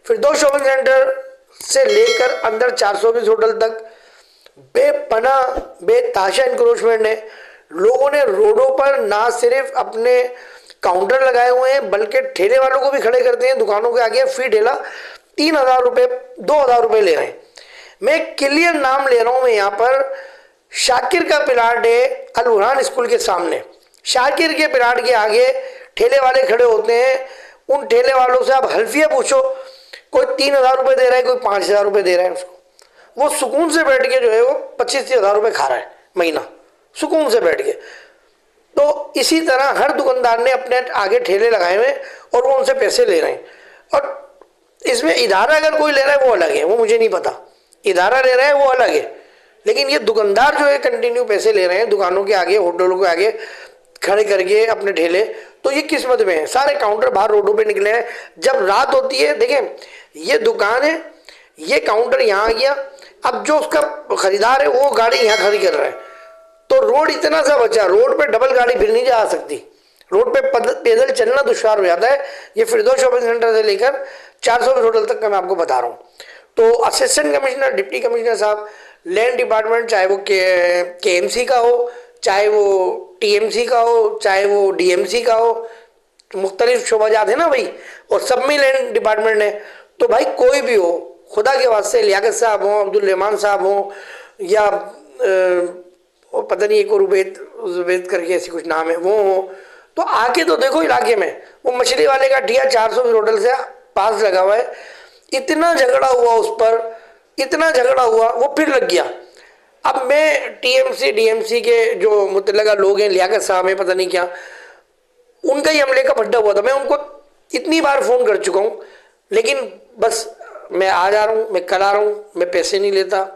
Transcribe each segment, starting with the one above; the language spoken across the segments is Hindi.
फिरदौस शॉपिंग सेंटर से लेकर अंदर 420 होटल तक बेपना बेताशा इंक्रोचमेंट है। लोगों ने रोडों पर ना सिर्फ अपने काउंटर लगाए हुए हैं बल्कि ठेले वालों को भी खड़े करते हैं दुकानों के आगे। फी ठेला 3,000 रुपये 2,000 रुपये ले रहे हैं। मैं क्लियर नाम ले रहा हूं। मैं यहाँ पर शाकिर का प्लाट है अल बुरहान स्कूल के सामने। शाकिर के प्लाट के आगे ठेले वाले खड़े होते हैं। उन ठेले वालों से आप हल्फिया पूछो, कोई 3,000 रुपये दे रहा है, कोई 5,000 रुपये दे रहा है उसको। वो सुकून से बैठ के जो है वो 25,000 रुपये खा रहा है महीना, सुकून से बैठ के। तो इसी तरह हर दुकानदार ने अपने आगे ठेले लगाए हुए और वो उनसे पैसे ले रहे हैं। और इसमें इदारा अगर कोई ले रहा है वो अलग है, वो मुझे नहीं पता। इदारा ले रहा है वो अलग है, लेकिन ये दुकानदार जो है कंटिन्यू पैसे ले रहे हैं दुकानों के आगे, होटलों के आगे खड़े करके अपने ठेले। तो ये किस्मत में है। सारे काउंटर बाहर रोडों पे निकले हैं। जब रात होती है, देखें ये दुकान है, ये काउंटर यहाँ आ गया, अब जो उसका खरीदार है वो गाड़ी यहाँ खड़ी कर रहा है, तो रोड इतना सा बचा, रोड पे डबल गाड़ी फिर नहीं जा सकती, रोड पे पैदल चलना दुश्वार हो जाता है। ये फिरदौस शॉपिंग सेंटर से लेकर 400 होटल तक का मैं आपको बता रहा हूँ। तो असिस्टेंट कमिश्नर, डिप्टी कमिश्नर साहब, लैंड डिपार्टमेंट, चाहे वो KMC का हो, चाहे वो TMC का हो, चाहे वो DMC का हो, मुख्तलिफ शोबाजात है ना भाई, और सब में लैंड डिपार्टमेंट है। तो भाई कोई भी हो, खुदा के वास्ते लियाकत साहब हों, अब्दुल रहमान साहब हों, या पता नहीं एक और उबैद करके ऐसी कुछ नाम है वो हो, तो आके तो देखो इलाके में वो मछली वाले का ठिया 400 होटल से पास लगा हुआ है। इतना झगड़ा हुआ उस पर, इतना झगड़ा हुआ, वो फिर लग गया। अब मैं TMC DMC के जो मुतल्लका लोग हैं, लियाकत साहब हैं, पता नहीं क्या, उनका ही हमले का भड्डा हुआ था। मैं उनको इतनी बार फ़ोन कर चुका हूँ, लेकिन बस मैं आ जा रहा हूँ, मैं कल आ रहा हूँ, मैं पैसे नहीं लेता।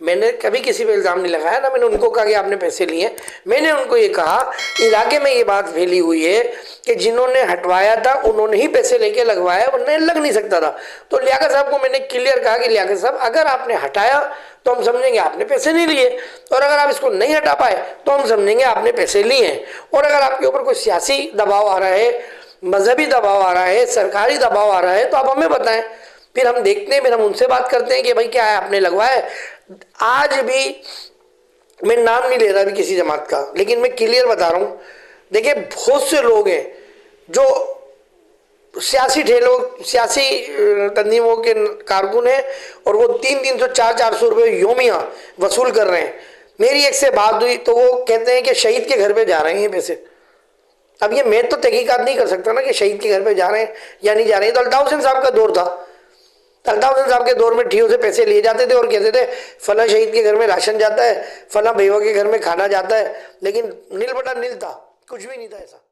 मैंने कभी किसी पे इल्ज़ाम नहीं लगाया ना मैंने उनको कहा कि आपने पैसे लिए। मैंने उनको ये कहा, इलाके में ये बात फैली हुई है कि जिन्होंने हटवाया था उन्होंने ही पैसे लेके लगवाया, वरना लग नहीं सकता था। तो लियाकत साहब को मैंने क्लियर कहा कि लियाकत साहब अगर आपने हटाया तो हम समझेंगे आपने पैसे नहीं लिए, और अगर आप इसको नहीं हटा पाए तो हम समझेंगे आपने पैसे लिए हैं। और अगर आपके ऊपर कोई सियासी दबाव आ रहा है, मजहबी दबाव आ रहा है, सरकारी दबाव आ रहा है, तो आप हमें बताएं, फिर हम देखते हैं, फिर हम उनसे बात करते हैं कि भाई क्या है आपने लगवाया। आज भी मैं नाम नहीं ले रहा अभी किसी जमात का, लेकिन मैं क्लियर बता रहा हूँ। देखिए बहुत से लोग हैं जो सियासी ठेलों, सियासी तंजीमों के कारकुन हैं, और वो 300 400 रुपये योमिया वसूल कर रहे हैं। मेरी एक से बात हुई तो वो कहते हैं कि शहीद के घर पे जा रहे हैं पैसे। अब ये मैं तो तहकीकात नहीं कर सकता ना कि शहीद के घर पे जा रहे हैं या नहीं जा रहे हैं। तो अल्ताफ हुसैन साहब का दौर था, अल्ताफ हुसैन साहब के दौर में ठियों से पैसे लिए जाते थे और कहते थे फला शहीद के घर में राशन जाता है, फला बेवा के घर में खाना जाता है, लेकिन नील बटा नील था, कुछ भी नहीं था ऐसा।